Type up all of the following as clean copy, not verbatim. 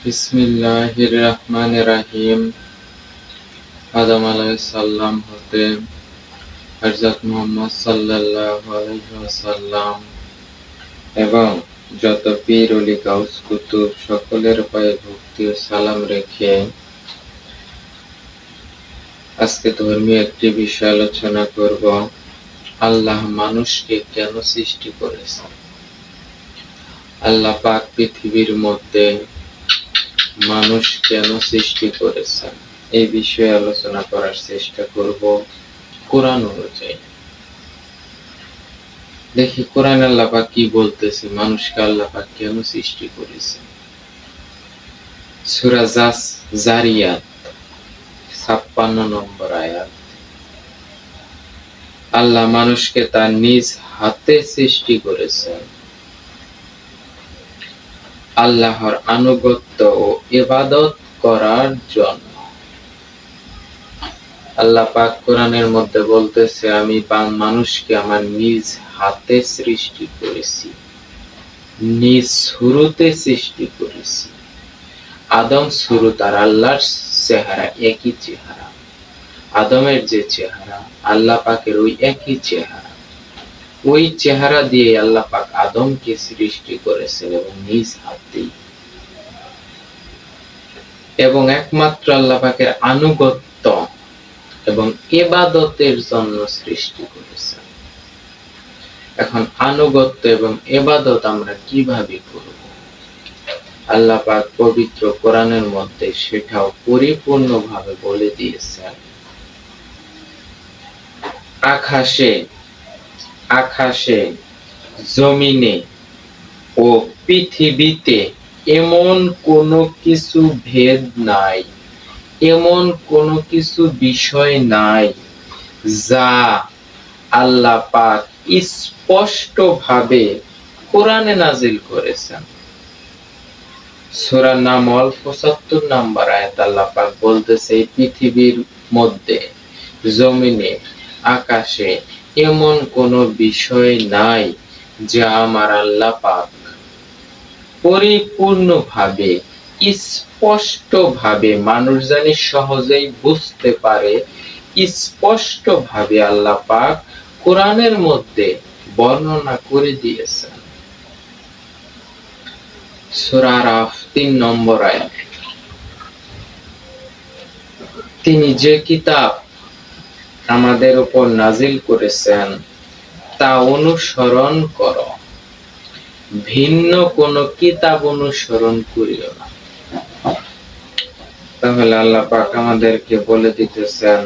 বিসমিল্লাহির রহমানির রহিম। আদম আলাইহিস সালাম হতে হযরত মুহাম্মদ সাল্লাল্লাহু আলাইহি ওয়াসাল্লাম এবং যত পীর ওলি গাউস কুতুব সকলের পায়ে ভক্তি ও সালাম রেখে আজকে ধর্মীয় একটি বিষয় আলোচনা করব। আল্লাহ মানুষকে কেন সৃষ্টি করেছেন? আল্লাহ পাক পৃথিবীর মধ্যে মানুষ কেন সৃষ্টি করেছেন এই বিষয়ে আলোচনা করার চেষ্টা করব কোরআন অনুযায়ী। দেখি কোরআন আল্লাহ পাক কি বলতেছে, মানুষকে আল্লাহ পাক কেন সৃষ্টি করেছেন। সূরা জারিয়াত 56 নম্বর আয়াত। আল্লাহ মানুষকে তার নিজ হাতে সৃষ্টি করেছেন আল্লাহর আনুগত্য ও ইবাদত করার জন্য। আল্লাহ পাক কোরআনের মধ্যে বলতেছে, আমি মানুষকে আমার নিজ হাতে সৃষ্টি করেছি, নিজ শুরুতে সৃষ্টি করেছি। আদম শুরু তার আল্লাহর চেহারা, একই চেহারা। আদমের যে চেহারা, আল্লাহ পাকের ওই একই চেহারা। ওই চেহারা দিয়ে আল্লাহ পাক আদমকে সৃষ্টি করেছেন এবং নিজ হাতেই, এবং একমাত্র আল্লাহ পাকের আনুগত্য এবং ইবাদতের জন্য সৃষ্টি করেছেন। এখন আনুগত্য এবং ইবাদত আমরা কিভাবে করব? আল্লাহ পাক পবিত্র কোরআনের মধ্যে সেটাও পরিপূর্ণভাবে বলে দিয়েছেন। আকাশে, জমিনে ও পৃথিবীতে এমন কোনো কিছু ভেদ নাই, এমন কোনো কিছু বিষয় নাই যা আল্লাহ পাক স্পষ্টভাবে কোরআনে নাজিল করেছেন। সূরা নামল ৭৫ নম্বর আয়াত আল্লাহ পাক বলতেছে, এই পৃথিবীর মধ্যে, জমিনে, আকাশে এমন কোনো বিষয় নাই যা আমার আল্লাহ পাক পরিপূর্ণভাবে, স্পষ্টভাবে, মানুষ জানি সহজেই বুঝতে পারে, স্পষ্টভাবে আল্লাহ পাক কোরআনের মধ্যে বর্ণনা করে দিয়েছেন। সূরা আরাফ ৩ নম্বর আয়াত। তিনি যে কিতাব আমাদের উপর নাজিল করেছেন তা অনুসরণ করো, ভিন্ন কোন কিতাব অনুসরণ করিও না। তাহলে আল্লাহ পাক আমাদেরকে বলে দিতেছেন,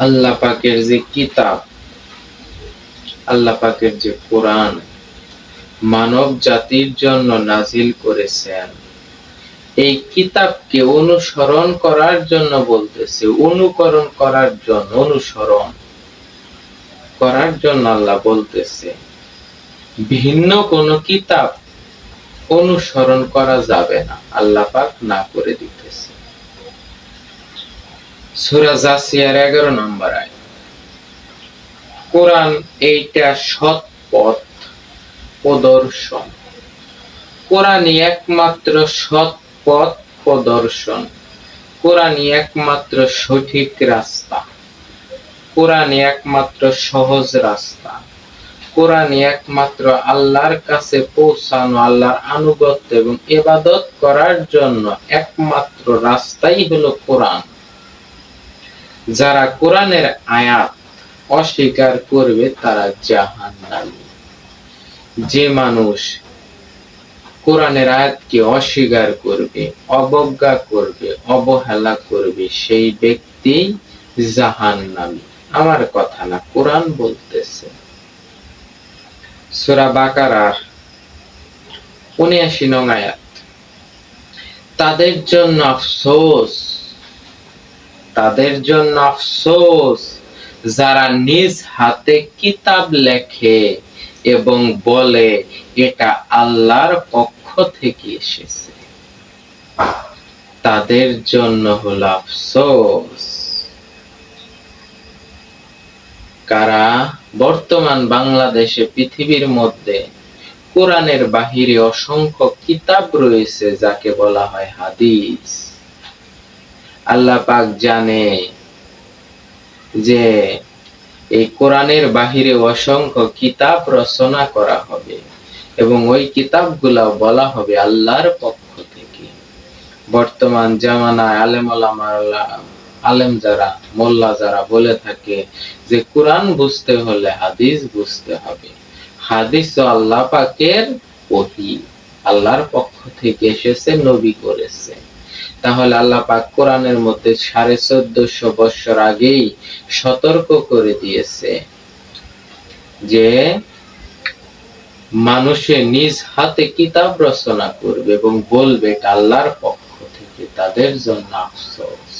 আল্লাহ পাকের যে কিতাব, আল্লাহ পাকের যে কোরআন মানব জাতির জন্য নাজিল করেছেন, এই কিতাবকে অনুসরণ করার জন্য বলতেছে, অনুকরণ করার জন্য, অনুসরণ করার জন্য আল্লাহ বলতেছে। ভিন্ন কোন কিতাব অনুসরণ করা যাবে না, আল্লাহ পাক না করে দিতেছে। সূরা জাসিয়ার 11 নম্বর আয়াত। কোরআন এইটা সৎ পথ প্রদর্শন। কোরআনই একমাত্র সৎ পথ প্রদর্শন। কোরআনই একমাত্র সঠিক রাস্তা। কোরআনই একমাত্র সহজ রাস্তা। কোরআনই একমাত্র আল্লাহর কাছে পৌঁছানো, আল্লাহর আনুগত্য এবং ইবাদত করার জন্য একমাত্র রাস্তাই হলো কোরআন। যারা কোরআনের আয়াত অস্বীকার করবে তারা জাহান্নামী। যে মানুষ কোরআনের আয়াতকে অস্বীকার করবে, অবজ্ঞা করবে, অবহেলা করবে, সেই ব্যক্তি জাহান্নামী। আমার কথা না, কোরআন বলতেছে। সূরা বাকারার ৭৯ নং আয়াত। তাদের জন্য আফসোস, তাদের জন্য আফসোস যারা নিজ হাতে কিতাব লেখে এবং বলে এটা আল্লাহর পক্ষ থেকে এসেছে। তাদের জন্য হলো আফসোস। কারা বর্তমান বাংলাদেশে, পৃথিবীর মধ্যে কোরআনের বাহিরে অসংখ্য কিতাব রয়েছে যাকে বলা হয় হাদিস। আল্লাহ পাক জানে যে এই কোরআনের বাহিরে অসংখ্য কিতাব রচনা করা হবে এবং ওই কিতাবগুলা বলা হবে আল্লাহর পক্ষ থেকে। বর্তমান জামানায় আলেম যারা, মোল্লা যারা বলে থাকে যে কোরআন বুঝতে হলে হাদিস বুঝতে হবে। হাদিস তো আল্লাহ পাকের ওহী, আল্লাহর পক্ষ থেকে এসেছে, নবী করেছে। তাহলে আল্লাহ পাক কোরআনের মধ্যে 1450 বছর আগেই সতর্ক করে দিয়েছে যে মানুষে নিজ হাতে কিতাব রচনা করবে এবং বলবে এটা আল্লাহর পক্ষ থেকে, তাদের জন্য আফসোস,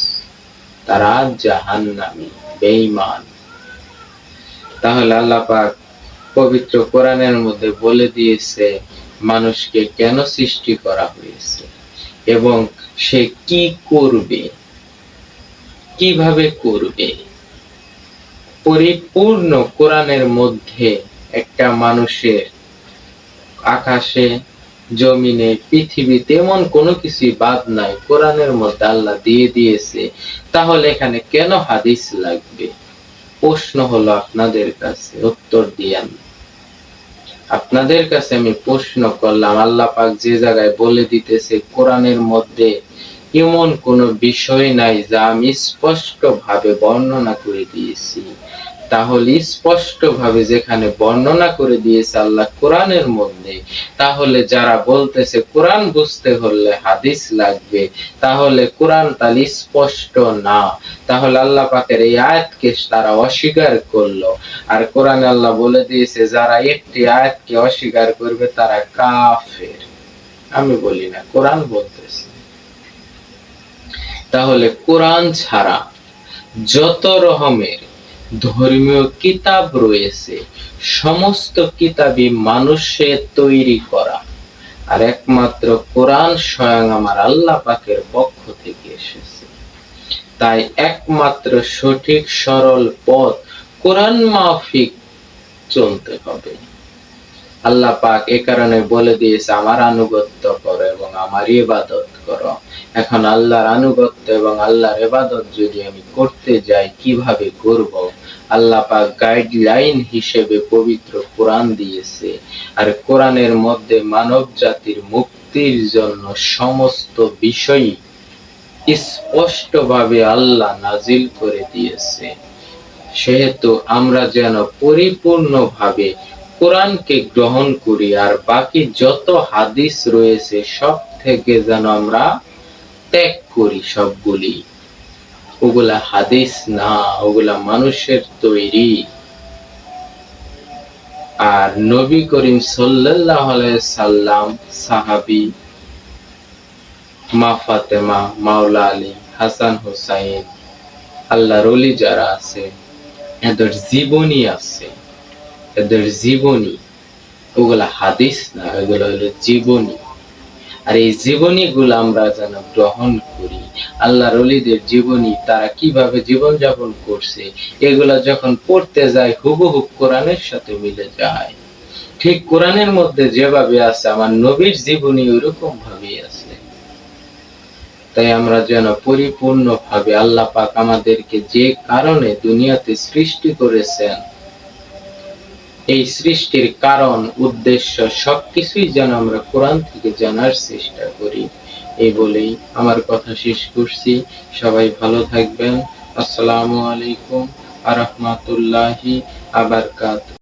তারা জাহান্নামী, বেঈমান। তাহলে আল্লাহ পাক পবিত্র কোরআনের মধ্যে বলে দিয়েছে মানুষকে কেন সৃষ্টি করা হয়েছে এবং সে কি করবে, কিভাবে করবে। পরিপূর্ণ কোরআনের মধ্যে একটা মানুষের আকাশে, জমিনে, পৃথিবীতে এমন কোনো কিছুই বাদ নাই, কোরআনের মধ্যে আল্লাহ দিয়ে দিয়েছে। তাহলে এখানে কেন হাদিস লাগবে? প্রশ্ন হলো আপনাদের কাছে, উত্তর দিয়েন। আপনাদের কাছে আমি প্রশ্ন করলাম, আল্লাহ পাক যে জায়গায় বলে দিতেছে কোরআনের মধ্যে এমন কোনো বিষয় নাই যা আমি স্পষ্ট ভাবে বর্ণনা করে দিয়েছি, তাহলে স্পষ্ট ভাবে যেখানে বর্ণনা করে দিয়েছে আল্লাহ কোরআনের মধ্যে, তাহলে যারা বলতেছে কোরআন বুঝতে হলে হাদিস লাগবে, তাহলে কোরআন তাহলে স্পষ্ট না। তাহলে আল্লাহ পাকের এই আয়াতকে তারা অস্বীকার করলো। আর কোরআনে আল্লাহ বলে দিয়েছে যারা একটি আয়াতকে অস্বীকার করবে তারা কাফের। আমি বলি না, কোরআন বলতেছে। তাহলে কোরআন ছাড়া যত রকমের ধর্মীয় কিতাব রয়েছে সমস্ত কিতাবই মানুষের তৈরি করা, আর একমাত্র কোরআন স্বয়ং আমার আল্লাহ পাকের পক্ষ থেকে এসেছে। তাই একমাত্র সঠিক সরল পথ কোরআন মাফিক চলতে হবে। আল্লাহ পাক এ কারণে বলে দিয়েছে আমার আনুগত্য করো এবং আমার ইবাদত করো। এখন আল্লাহর আনুগত্য এবং আল্লাহর ইবাদত যদি আমি করতে যাই কিভাবে করব? আল্লাহ পাক গাইডলাইন হিসেবে পবিত্র কোরআন দিয়েছে। আর কোরআনের মধ্যে মানব জাতির মুক্তির জন্য সমস্ত বিষয় স্পষ্টভাবে আল্লাহ নাজিল করে দিয়েছে। সেহেতু আমরা যেন পরিপূর্ণভাবে কোরআনকে গ্রহণ করি, আর বাকি যত হাদিস রয়েছে সব থেকে যেন আমরা ত্যাগ করি। সবগুলি ওগুলা হাদিস না, ওগুলা মানুষের তৈরি। আর নবী করিম সাল্লাল্লাহু আলাইহি সাল্লাম, সাহাবী, মা ফাতেমা, মাওলা আলী, হাসান হুসাইন, আল্লাহর ওলি যারা আছে এদের জীবনী আছে, এদের জীবনী, ওগুলা হাদিস না, ওগুলো হলো জীবনী। আর এই জীবনী গুলো আমরা যেন গ্রহণ করি। আল্লাহর ওলিদের জীবনী, তারা কিভাবে জীবন যাপন করছে, এগুলা যখন পড়তে যায় হুবহু কোরআনের সাথে মিলে যায়। ঠিক কোরআনের মধ্যে যেভাবে আছে আমার নবীর জীবনী ওইরকম ভাবেই আছে। তাই আমরা যেন পরিপূর্ণ ভাবে আল্লাহ পাক আমাদেরকে যে কারণে দুনিয়াতে সৃষ্টি করেছেন, এই সৃষ্টির কারণ, উদ্দেশ্য সবকিছুই যেন আমরা কোরআন থেকে জানার চেষ্টা করি। এই বলেই আমার কথা শেষ করছি। সবাই ভালো থাকবেন। আসসালামু আলাইকুম ওয়া রাহমাতুল্লাহি ওয়া বারাকাতুহু।